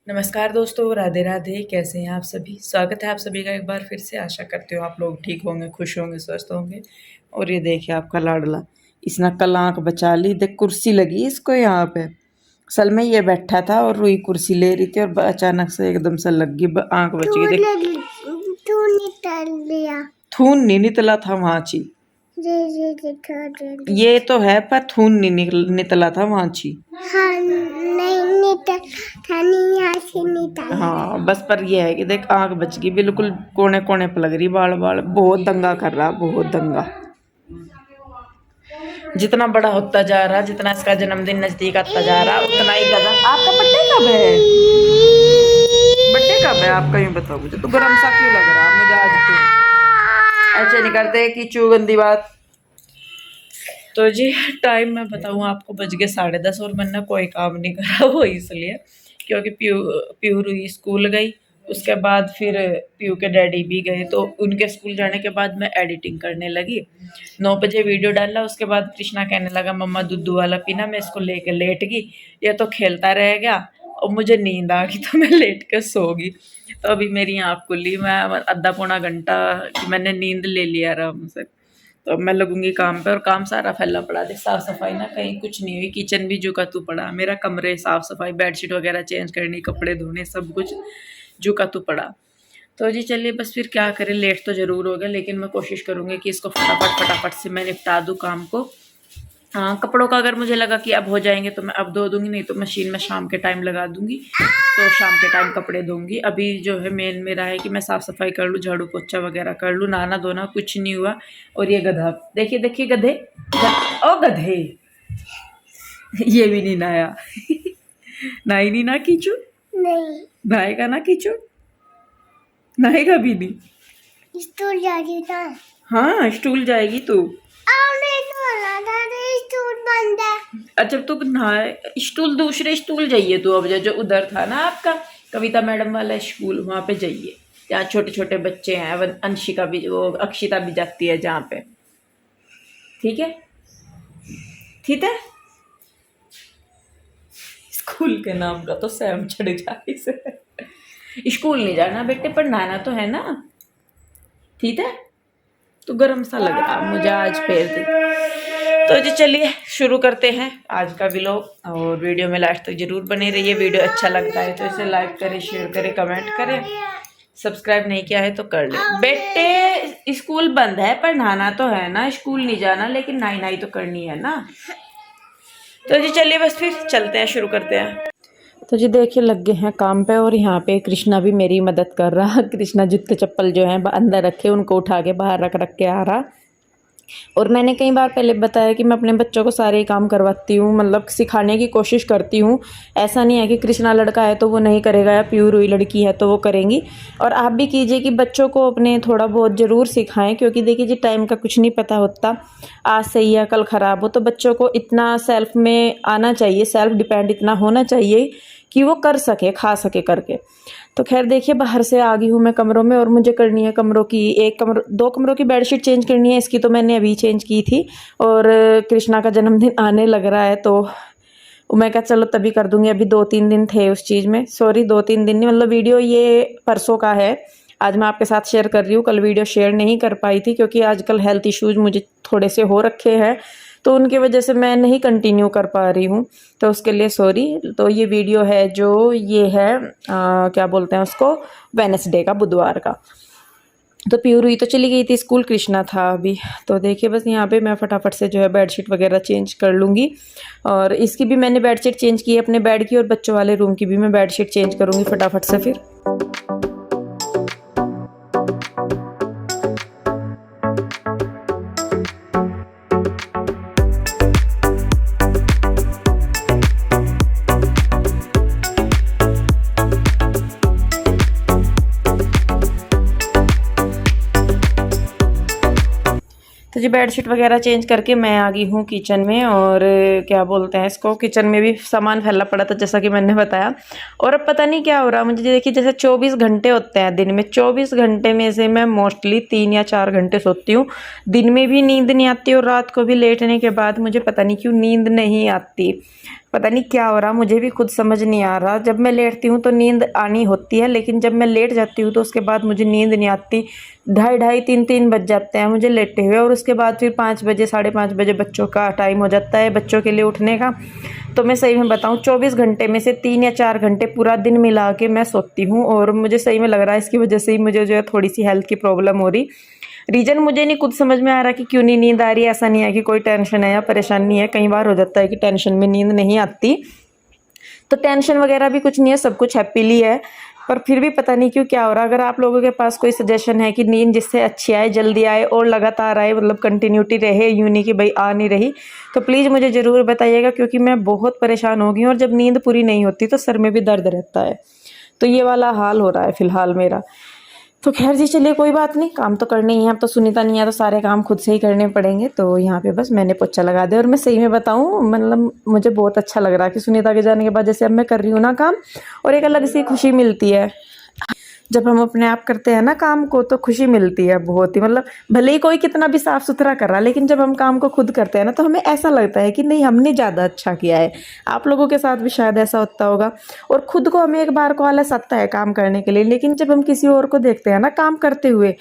नमस्कार दोस्तों, राधे राधे। कैसे हैं आप सभी? स्वागत है आप सभी का एक बार फिर से। आशा करते हो आप लोग ठीक होंगे, खुश होंगे, स्वस्थ होंगे। और ये देखिए आपका लाडला, इसने कल आँख बचा ली। देख कुर्सी लगी इसको यहाँ पे। असल में ये बैठा था और रुई कुर्सी ले रही थी और अचानक से एकदम से लग गई, आँख बच गई। देख थून नहीं निकला था वाची। ये तो है पर थून नहीं निकला था वाची। हाँ बस, पर ये है कि देख आँख बच गई, बिल्कुल कोने कोने पे लग रही, बाल बाल। बहुत दंगा कर रहा, बहुत दंगा। जितना बड़ा होता जा रहा, जितना इसका जन्मदिन नजदीक आता जा रहा, उतना ही गधा। आपका बर्थडे कब है? बर्थडे कब है आपका? यूँ बताओ मुझे। तो गरम सा क्यों लग रहा मुझे आज? क्यों ऐसे नहीं करते कि चू गंदी बात। तो जी टाइम मैं बताऊँ आपको, बज गए 10:30 और मैंने कोई काम नहीं करा। वो इसलिए क्योंकि प्यू रुई स्कूल गई, उसके बाद फिर प्यू के डैडी भी गए, तो उनके स्कूल जाने के बाद मैं एडिटिंग करने लगी। 9 बजे वीडियो डाला। उसके बाद कृष्णा कहने लगा मम्मा दूध वाला पीना। मैं इसको लेके लेट गई, ये तो खेलता रह गया और मुझे नींद आ गई, तो मैं लेट के सो गई। तो अभी मेरी आँख खुली, मैं आधा पौना घंटा मैंने नींद ले लिया आराम से। तो अब मैं लगूंगी काम पे, और काम सारा फैला पड़ा। देख साफ सफाई ना कहीं कुछ नहीं हुई, किचन भी जो का तू पड़ा, मेरा कमरे साफ सफाई, बेडशीट वगैरह चेंज करनी, कपड़े धोने, सब कुछ जो का तू पड़ा। तो जी चलिए, बस फिर क्या करें, लेट तो ज़रूर हो गया, लेकिन मैं कोशिश करूँगी कि इसको फटाफट से मैं निपटा दूँ काम को। हाँ, कपड़ों का अगर मुझे लगा कि अब हो जाएंगे तो मैं अब धो दूँगी, नहीं तो मशीन में शाम के टाइम लगा दूँगी, तो शाम के टाइम कपड़े धोऊँगी। अभी जो है मेन मेरा है कि मैं साफ़ सफाई कर लूँ, झाड़ू पोछा वगैरह कर लूँ, नहाना धोना कुछ नहीं हुआ। और ये गधा देखिए देखिए, गधे ओ गधे, ये भी नहीं नहाया। नहाई नहीं ना कीचू? नहीं नहाएगा ना कीचू? नहाएगा भी नहीं। स्टूल जाएगी ना? हाँ स्टूल जाएगी तू। अच्छा तू नहाए, स्टूल दूसरे स्टूल जाइए तू। अब जो उधर था ना आपका कविता मैडम वाला स्कूल, वहाँ पे जाइए, जहाँ छोटे छोटे बच्चे हैं। अंशिका भी, वो अक्षिता भी जाती है जहाँ पे। ठीक है ठीक है। स्कूल के नाम का तो सैम चढ़ जाए इसे। स्कूल नहीं जाना बेटे, पर नहाना तो है ना। ठीक है। तो गर्म सा लग रहा मुझे आज पैर से। तो जी चलिए शुरू करते हैं आज का व्लॉग, और वीडियो में लास्ट तक जरूर बने रहिए। वीडियो अच्छा लगता है तो इसे लाइक करें, शेयर करें, कमेंट करें। सब्सक्राइब नहीं किया है तो कर ले। बेटे स्कूल बंद है पर नहाना तो है ना। स्कूल नहीं जाना लेकिन नहाई तो करनी है ना। तो जी चलिए बस फिर चलते हैं, शुरू करते हैं। तो जी देखिए लग गए हैं काम पे, और यहाँ पे कृष्णा भी मेरी मदद कर रहा। कृष्णा जूते चप्पल जो हैं अंदर रखे, उनको उठा के बाहर रख के आ रहा। और मैंने कई बार पहले बताया कि मैं अपने बच्चों को सारे काम करवाती हूँ, मतलब सिखाने की कोशिश करती हूँ। ऐसा नहीं है कि कृष्णा लड़का है तो वो नहीं करेगा, या प्यूर हुई लड़की है तो वो करेंगी। और आप भी कीजिए कि बच्चों को अपने थोड़ा बहुत ज़रूर सिखाएं, क्योंकि देखिए जी टाइम का कुछ नहीं पता होता, आज सही है कल ख़राब हो। तो बच्चों को इतना सेल्फ में आना चाहिए, सेल्फ डिपेंड इतना होना चाहिए कि वो कर सके, खा सके करके। तो खैर देखिए बाहर से आ गई हूँ मैं कमरों में, और मुझे करनी है कमरों की दो कमरों की बेडशीट चेंज करनी है। इसकी तो मैंने अभी चेंज की थी, और कृष्णा का जन्मदिन आने लग रहा है तो मैं कहा चलो तभी कर दूंगी। अभी 2-3 दिन थे उस चीज़ में, सॉरी 2-3 दिन नहीं, मतलब वीडियो ये परसों का है। आज मैं आपके साथ शेयर कर रही हूँ, कल वीडियो शेयर नहीं कर पाई थी क्योंकि आजकल हेल्थ इश्यूज़ मुझे थोड़े से हो रखे हैं, तो उनकी वजह से मैं नहीं कंटिन्यू कर पा रही हूँ, तो उसके लिए सॉरी। तो ये वीडियो है जो ये है क्या बोलते हैं उसको, वेडनेसडे का, बुधवार का। तो प्यूर हुई तो चली गई थी स्कूल, कृष्णा था अभी। तो देखिए बस यहाँ पे मैं फटाफट से जो है बेडशीट वगैरह चेंज कर लूँगी, और इसकी भी मैंने बेडशीट चेंज की है अपने बेड की, और बच्चों वाले रूम की भी मैं बेडशीट चेंज करूँगी फटाफट से फिर। तो जी बेडशीट वगैरह चेंज करके मैं आ गई हूँ किचन में, और क्या बोलते हैं इसको, किचन में भी सामान फैला पड़ा था जैसा कि मैंने बताया। और अब पता नहीं क्या हो रहा मुझे, देखिए जैसे 24 घंटे होते हैं दिन में, 24 घंटे में से मैं मोस्टली 3 या 4 घंटे सोती हूँ। दिन में भी नींद नहीं आती, और रात को भी लेटने के बाद मुझे पता नहीं क्यों नींद नहीं आती। पता नहीं क्या हो रहा, मुझे भी खुद समझ नहीं आ रहा। जब मैं लेटती हूँ तो नींद आनी होती है, लेकिन जब मैं लेट जाती हूँ तो उसके बाद मुझे नींद नहीं आती। 2:30 3 बज जाते हैं मुझे लेटे हुए, और उसके बाद फिर 5 बजे 5:30 बजे बच्चों का टाइम हो जाता है, बच्चों के लिए उठने का। तो मैं सही में बताऊँ, 24 घंटे में से 3 या 4 घंटे पूरा दिन मिला के मैं सोती हूँ, और मुझे सही में लग रहा है इसकी वजह से ही मुझे जो है थोड़ी सी हेल्थ की प्रॉब्लम हो रही। रीज़न मुझे नहीं खुद समझ में आ रहा कि क्यों नहीं नींद आ रही है। ऐसा नहीं है कि कोई टेंशन है या परेशानी है, कई बार हो जाता है कि टेंशन में नींद नहीं आती, तो टेंशन वगैरह भी कुछ नहीं है, सब कुछ हैप्पीली है। पर फिर भी पता नहीं क्यों क्या हो रहा है। अगर आप लोगों के पास कोई सजेशन है कि नींद जिससे अच्छी आए, जल्दी आए और लगातार आए, मतलब कंटिन्यूटी रहे, यूँ नहीं कि भाई आ नहीं रही, तो प्लीज़ मुझे ज़रूर बताइएगा, क्योंकि मैं बहुत परेशान हो गई हूँ, और जब नींद पूरी नहीं होती तो सर में भी दर्द रहता है। तो ये वाला हाल हो रहा है फ़िलहाल मेरा। तो खैर जी, चलिए कोई बात नहीं, काम तो करने ही हैं। अब तो सुनीता नहीं है तो सारे काम खुद से ही करने पड़ेंगे। तो यहाँ पे बस मैंने पोछा लगा दिया, और मैं सही में बताऊँ, मतलब मुझे बहुत अच्छा लग रहा है कि सुनीता के जाने के बाद जैसे अब मैं कर रही हूँ ना काम, और एक अलग सी खुशी मिलती है। जब हम अपने आप करते हैं ना काम को, तो खुशी मिलती है बहुत ही। मतलब भले ही कोई कितना भी साफ़ सुथरा कर रहा है, लेकिन जब हम काम को खुद करते हैं ना, तो हमें ऐसा लगता है कि नहीं, हमने ज़्यादा अच्छा किया है। आप लोगों के साथ भी शायद ऐसा होता होगा। और खुद को हमें एक बार को आलस आता है काम करने के लिए, लेकिन जब हम किसी और को देखते हैं ना काम करते हुए,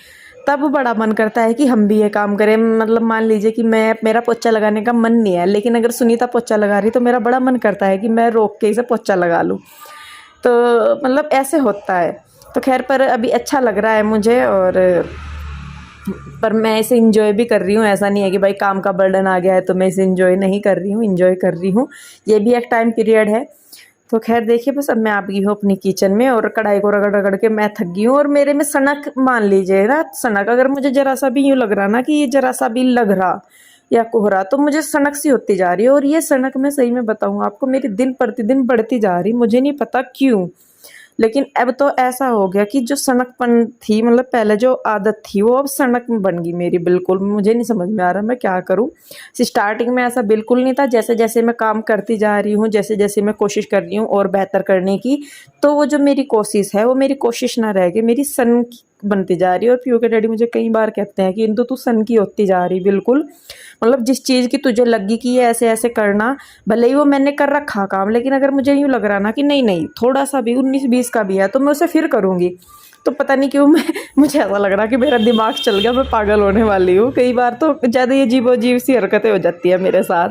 तब बड़ा मन करता है कि हम भी ये काम करें। मतलब मान लीजिए कि मेरा पोछा लगाने का मन नहीं है, लेकिन अगर सुनीता पोछा लगा रही तो मेरा बड़ा मन करता है कि मैं रोक के इसे पोछा लगा लूँ। तो मतलब ऐसे होता है। तो खैर, पर अभी अच्छा लग रहा है मुझे, और पर मैं इसे इंजॉय भी कर रही हूँ। ऐसा नहीं है कि भाई काम का बर्डन आ गया है तो मैं इसे इंजॉय नहीं कर रही हूँ, इंजॉय कर रही हूँ। ये भी एक टाइम पीरियड है। तो खैर देखिए, बस अब मैं आ गई हूँ अपनी किचन में, और कढ़ाई को रगड़ रगड़ के मैं थक गई हूँ। और मेरे में सनक, मान लीजिए ना सनक, अगर मुझे ज़रा सा भी यूँ लग रहा ना कि ये ज़रा सा भी लग रहा या कोहरा, तो मुझे सनक सी होती जा रही है। और ये सनक, मैं सही में बताऊँ आपको, मेरी दिन प्रतिदिन बढ़ती जा रही, मुझे नहीं पता क्यों। लेकिन अब तो ऐसा हो गया कि जो सनकपन थी, मतलब पहले जो आदत थी, वो अब सनक में बन गई मेरी बिल्कुल। मुझे नहीं समझ में आ रहा मैं क्या करूं। स्टार्टिंग में ऐसा बिल्कुल नहीं था। जैसे जैसे मैं काम करती जा रही हूँ, जैसे जैसे मैं कोशिश कर रही हूँ और बेहतर करने की, तो वो जो मेरी कोशिश है, वो मेरी कोशिश ना रह के मेरी सन की बनती जा रही है। और पीयू के डैडी मुझे कई बार कहते हैं कि इंदु तू सन की होती जा रही बिल्कुल। मतलब जिस चीज़ की तुझे लगी कि ये ऐसे ऐसे करना, भले ही वो मैंने कर रखा काम, लेकिन अगर मुझे यूँ लग रहा ना कि नहीं नहीं, थोड़ा सा भी 19-20 का भी है, तो मैं उसे फिर करूँगी। तो पता नहीं क्यों मुझे ऐसा लग रहा कि मेरा दिमाग चल गया, मैं पागल होने वाली हूँ। कई बार तो ज़्यादा ये अजीबो-अजीब सी हरकतें हो जाती है मेरे साथ।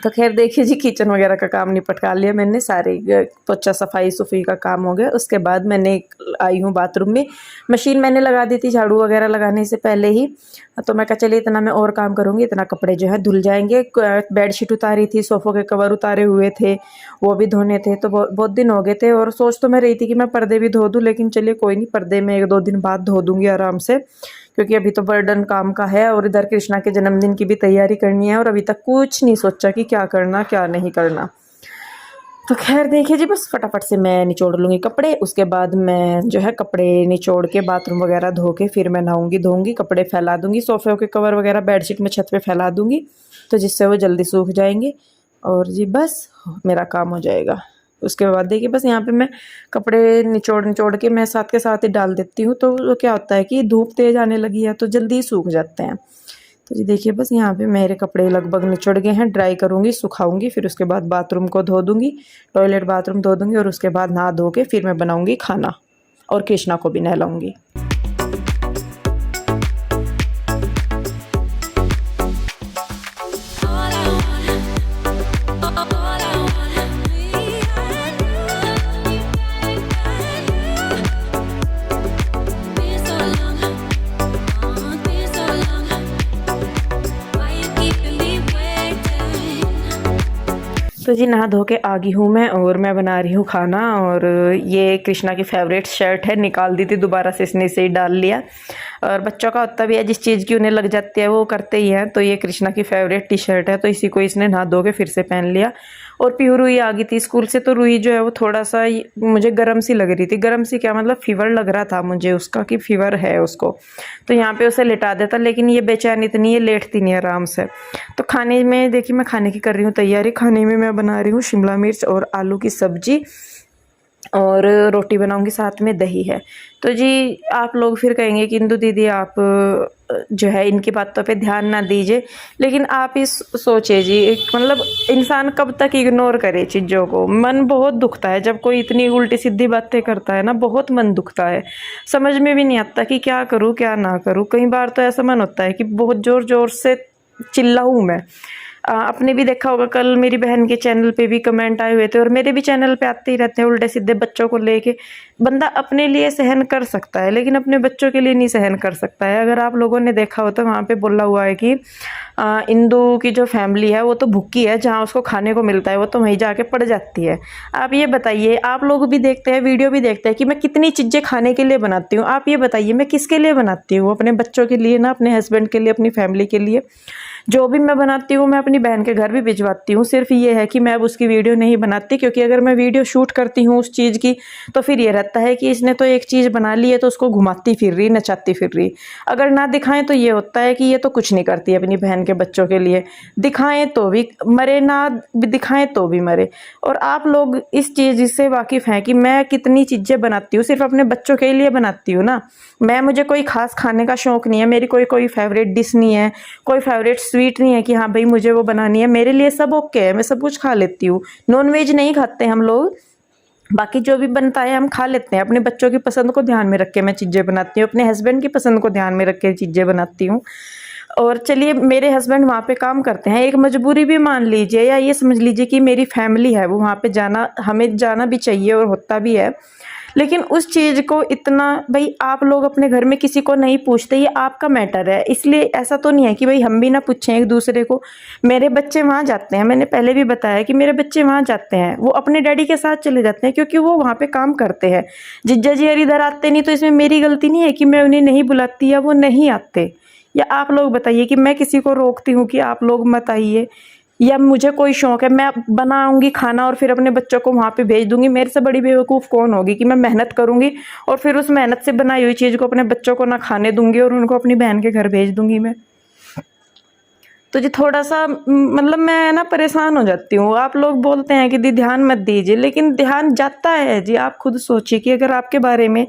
तो खैर देखिए जी, किचन वगैरह का काम निपटा लिया मैंने, सारे पोछा सफाई सुफाई का काम हो गया। उसके बाद मैंने आई हूँ बाथरूम में। मशीन मैंने लगा दी थी झाड़ू वगैरह लगाने से पहले ही। तो मैं कहा चलिए इतना मैं और काम करूँगी, इतना कपड़े जो है धुल जाएंगे। बेडशीट उतारी थी, सोफ़ों के कवर उतारे हुए थे, वो भी धोने थे। तो बहुत दिन हो गए थे, और सोच तो मैं रही थी कि मैं पर्दे भी धो दूँ, लेकिन चलिए कोई नहीं, पर्दे में 1-2 दिन बाद धो दूँगी आराम से, क्योंकि अभी तो बर्डन काम का है, और इधर कृष्णा के जन्मदिन की भी तैयारी करनी है, और अभी तक कुछ नहीं सोचा कि क्या करना क्या नहीं करना। तो खैर देखिए जी, बस फटाफट से मैं निचोड़ लूँगी कपड़े। उसके बाद मैं जो है कपड़े निचोड़ के बाथरूम वगैरह धो के फिर मैं नहाऊँगी धोऊँगी, कपड़े फैला दूँगी, सोफ़े के कवर वगैरह बेडशीट में छत पे फैला दूँगी, तो जिससे वो जल्दी सूख जाएंगे, और जी बस मेरा काम हो जाएगा। उसके बाद देखिए, बस यहाँ पे मैं कपड़े निचोड़ निचोड़ के मैं साथ के साथ ही डाल देती हूँ। तो वो क्या होता है कि धूप तेज़ आने लगी है तो जल्दी ही सूख जाते हैं। तो जी देखिए, बस यहाँ पे मेरे कपड़े लगभग निचड़ गए हैं। ड्राई करूँगी, सुखाऊंगी, फिर उसके बाद बाथरूम को धो दूँगी, टॉयलेट बाथरूम धो दूँगी, और उसके बाद नहा धो के फिर मैं बनाऊँगी खाना, और कृष्णा को भी नहलाऊँगी। तो जी नहा धो के आ गई हूँ मैं, और मैं बना रही हूँ खाना। और ये कृष्णा की फेवरेट शर्ट है, निकाल दी थी दोबारा से, इसने इसे ही डाल लिया। और बच्चों का होता भी है, जिस चीज़ की उन्हें लग जाती है वो करते ही हैं। तो ये कृष्णा की फेवरेट टी शर्ट है, तो इसी को इसने नहा धो के फिर से पहन लिया। और पीहू रूही आ गई थी स्कूल से, तो रूही जो है वो थोड़ा सा मुझे गर्म सी लग रही थी। गर्म सी क्या, मतलब फीवर लग रहा था मुझे उसका, कि फीवर है उसको। तो यहाँ पे उसे लिटा देता, लेकिन ये बेचैन इतनी है, लेटती नहीं आराम से। तो खाने में देखिए, मैं खाने की कर रही हूँ तैयारी। खाने में मैं बना रही हूँ शिमला मिर्च और आलू की सब्जी। और रोटी बनाऊंगी, साथ में दही है। तो जी आप लोग फिर कहेंगे कि इंदु दीदी आप जो है इनकी बातों पे ध्यान ना दीजिए, लेकिन आप इस सोचिए जी, एक मतलब इंसान कब तक इग्नोर करे चीज़ों को। मन बहुत दुखता है जब कोई इतनी उल्टी सीधी बातें करता है ना, बहुत मन दुखता है। समझ में भी नहीं आता कि क्या करूँ क्या ना करूँ। कई बार तो ऐसा मन होता है कि बहुत ज़ोर ज़ोर से चिल्लाऊँ मैं। आपने भी देखा होगा, कल मेरी बहन के चैनल पे भी कमेंट आए हुए थे, और मेरे भी चैनल पे आते ही रहते हैं उल्टे सीधे बच्चों को लेके। बंदा अपने लिए सहन कर सकता है, लेकिन अपने बच्चों के लिए नहीं सहन कर सकता है। अगर आप लोगों ने देखा हो तो वहाँ पे बोला हुआ है कि इंदु की जो फैमिली है वो तो भूखी है, जहाँ उसको खाने को मिलता है वो तो वहीं जाके पड़ जाती है। आप ये बताइए, आप लोग भी देखते हैं, वीडियो भी देखते हैं कि मैं कितनी चीज़ें खाने के लिए बनाती हूँ। आप ये बताइए मैं किसके लिए बनाती हूँ? अपने बच्चों के लिए ना, अपने हस्बैंड के लिए, अपनी फैमिली के लिए। जो भी मैं बनाती हूँ मैं अपनी बहन के घर भी भिजवाती हूँ। सिर्फ ये है कि मैं अब उसकी वीडियो नहीं बनाती, क्योंकि अगर मैं वीडियो शूट करती हूँ उस चीज़ की तो फिर ये रहता है कि इसने तो एक चीज़ बना ली है तो उसको घुमाती फिर रही, नचाती फिर रही। अगर ना दिखाएं तो ये होता है कि ये तो कुछ नहीं करती अपनी बहन के बच्चों के लिए। दिखाएं तो भी मरे, ना भी दिखाएं तो भी मरे। और आप लोग इस चीज़ से वाकिफ़ हैं कि मैं कितनी चीज़ें बनाती हूँ, सिर्फ अपने बच्चों के लिए बनाती हूँ ना। मुझे कोई खास खाने का शौक नहीं है, मेरी कोई फेवरेट डिश नहीं है, कोई फेवरेट स्वीट नहीं है कि हाँ भाई मुझे वो बनानी है। मेरे लिए सब ओके है, मैं सब कुछ खा लेती हूँ। नॉन वेज नहीं खाते हम लोग, बाकी जो भी बनता है हम खा लेते हैं। अपने बच्चों की पसंद को ध्यान में रख के मैं चीज़ें बनाती हूँ, अपने हस्बैंड की पसंद को ध्यान में रख के चीज़ें बनाती हूँ। और चलिए, मेरे हस्बैंड वहाँ पे काम करते हैं, एक मजबूरी भी मान लीजिए, या ये समझ लीजिए कि मेरी फैमिली है, वो वहाँ पे जाना, हमें जाना भी चाहिए और होता भी है। लेकिन उस चीज़ को इतना, भाई आप लोग अपने घर में किसी को नहीं पूछते, ये आपका मैटर है, इसलिए ऐसा तो नहीं है कि भाई हम भी ना पूछें एक दूसरे को। मेरे बच्चे वहाँ जाते हैं, मैंने पहले भी बताया कि मेरे बच्चे वहाँ जाते हैं, वो अपने डैडी के साथ चले जाते हैं क्योंकि वो वहाँ पे काम करते हैं। जिज्जा जी अगर इधर आते नहीं तो इसमें मेरी गलती नहीं है कि मैं उन्हें नहीं बुलाती या वो नहीं आते। या आप लोग बताइए कि मैं किसी को रोकती हूँ कि आप लोग मत आइए? या मुझे कोई शौक है, मैं बनाऊंगी खाना और फिर अपने बच्चों को वहाँ पे भेज दूंगी? मेरे से बड़ी बेवकूफ़ कौन होगी कि मैं मेहनत करूंगी और फिर उस मेहनत से बनाई हुई चीज़ को अपने बच्चों को ना खाने दूंगी और उनको अपनी बहन के घर भेज दूंगी मैं? तो जी थोड़ा सा मतलब मैं ना परेशान हो जाती हूँ। आप लोग बोलते हैं कि दी ध्यान मत दीजिए, लेकिन ध्यान जाता है जी। आप खुद सोचिए कि अगर आपके बारे में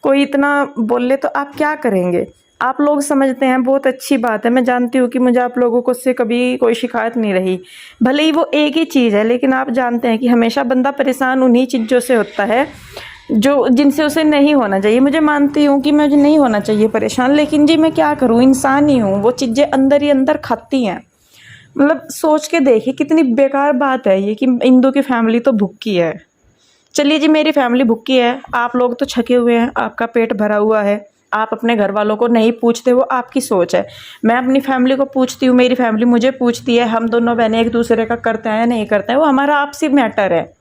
कोई इतना बोले तो आप क्या करेंगे? आप लोग समझते हैं, बहुत अच्छी बात है, मैं जानती हूँ कि मुझे आप लोगों को से कभी कोई शिकायत नहीं रही। भले ही वो एक ही चीज़ है, लेकिन आप जानते हैं कि हमेशा बंदा परेशान उन्हीं चीज़ों से होता है जो जिनसे उसे नहीं होना चाहिए। मुझे मानती हूँ कि मुझे नहीं होना चाहिए परेशान, लेकिन जी मैं क्या करूँ, इंसान ही हूँ, वो चीज़ें अंदर ही अंदर खाती हैं। मतलब सोच के देखिए कितनी बेकार बात है ये कि इंदु की फैमिली तो भूखी है। चलिए जी, मेरी फैमिली भूखी है, आप लोग तो छके हुए हैं, आपका पेट भरा हुआ है, आप अपने घर वालों को नहीं पूछते, वो आपकी सोच है। मैं अपनी फैमिली को पूछती हूँ, मेरी फैमिली मुझे पूछती है, हम दोनों बहनें एक दूसरे का करते हैं या नहीं करते हैं, वो हमारा आपसी मैटर है।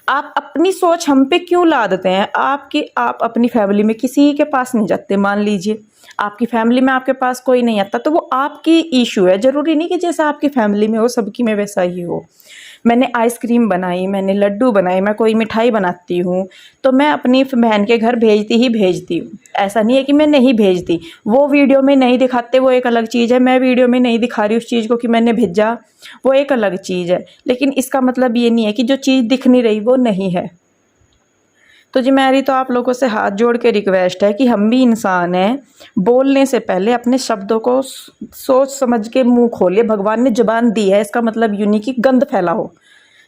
आप अपनी सोच हम पे क्यों ला देते हैं? आप अपनी फैमिली में किसी के पास नहीं जाते, मान लीजिए आपकी फैमिली में आपके पास कोई नहीं आता, तो वो आपकी इशू है। जरूरी नहीं कि जैसा आपकी फैमिली में हो सबकी में वैसा ही हो। मैंने आइसक्रीम बनाई, मैंने लड्डू बनाए, मैं कोई मिठाई बनाती हूँ तो मैं अपनी बहन के घर भेजती ही भेजती हूँ। ऐसा नहीं है कि मैं नहीं भेजती। वो वीडियो में नहीं दिखाते, वो एक अलग चीज़ है। मैं वीडियो में नहीं दिखा रही उस चीज़ को कि मैंने भेजा, वो एक अलग चीज़ है। लेकिन इसका मतलब ये नहीं है कि जो चीज़ दिख नहीं रही वो नहीं है। तो जी मेरी तो आप लोगों से हाथ जोड़ के रिक्वेस्ट है कि हम भी इंसान हैं, बोलने से पहले अपने शब्दों को सोच समझ के मुंह खोलिए। भगवान ने जुबान दी है, इसका मतलब यूं नहीं कि गंद फैलाओ।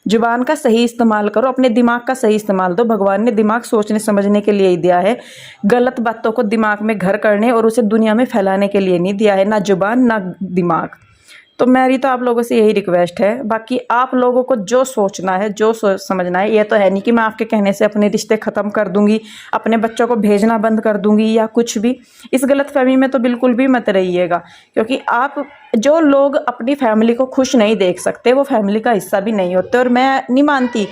जुबान का सही इस्तेमाल करो, अपने दिमाग का सही इस्तेमाल दो। भगवान ने दिमाग सोचने समझने के लिए ही दिया है, गलत बातों को दिमाग में घर करने और उसे दुनिया में फैलाने के लिए नहीं दिया है, ना जुबान ना दिमाग। तो मेरी तो आप लोगों से यही रिक्वेस्ट है। बाकी आप लोगों को जो सोचना है, जो समझना है, ये तो है नहीं कि मैं आपके कहने से अपने रिश्ते ख़त्म कर दूंगी, अपने बच्चों को भेजना बंद कर दूंगी या कुछ भी। इस गलतफहमी में तो बिल्कुल भी मत रहिएगा, क्योंकि आप जो लोग अपनी फैमिली को खुश नहीं देख सकते वो फैमिली का हिस्सा भी नहीं होते। और मैं नहीं मानती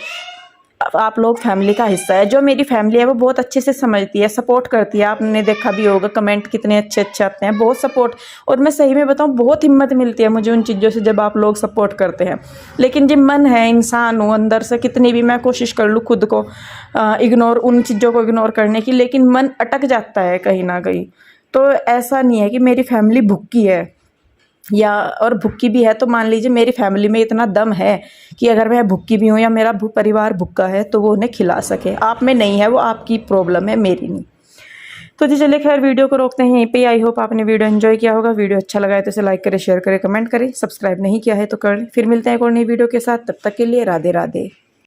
आप लोग फैमिली का हिस्सा है। जो मेरी फैमिली है वो बहुत अच्छे से समझती है, सपोर्ट करती है। आपने देखा भी होगा कमेंट कितने अच्छे अच्छे आते हैं, बहुत सपोर्ट। और मैं सही में बताऊं, बहुत हिम्मत मिलती है मुझे उन चीज़ों से जब आप लोग सपोर्ट करते हैं। लेकिन जब मन है, इंसान हूँ अंदर से, कितनी भी मैं कोशिश कर लूँ खुद को इग्नोर, उन चीज़ों को इग्नोर करने की, लेकिन मन अटक जाता है कहीं ना कहीं। तो ऐसा नहीं है कि मेरी फैमिली भूखी है, या और भूखी भी है तो मान लीजिए मेरी फैमिली में इतना दम है कि अगर मैं भूखी भी हूँ या मेरा परिवार भूखा है तो वो उन्हें खिला सके। आप में नहीं है, वो आपकी प्रॉब्लम है, मेरी नहीं। तो जी चलिए खैर वीडियो को रोकते हैं यहीं पे। आई होप आपने वीडियो एंजॉय किया होगा। वीडियो अच्छा लगा है तो इसे लाइक करें, शेयर करें, कमेंट करें। सब्सक्राइब नहीं किया है तो कर लें। फिर मिलते हैं एक और नई वीडियो के साथ, तब तक के लिए राधे राधे।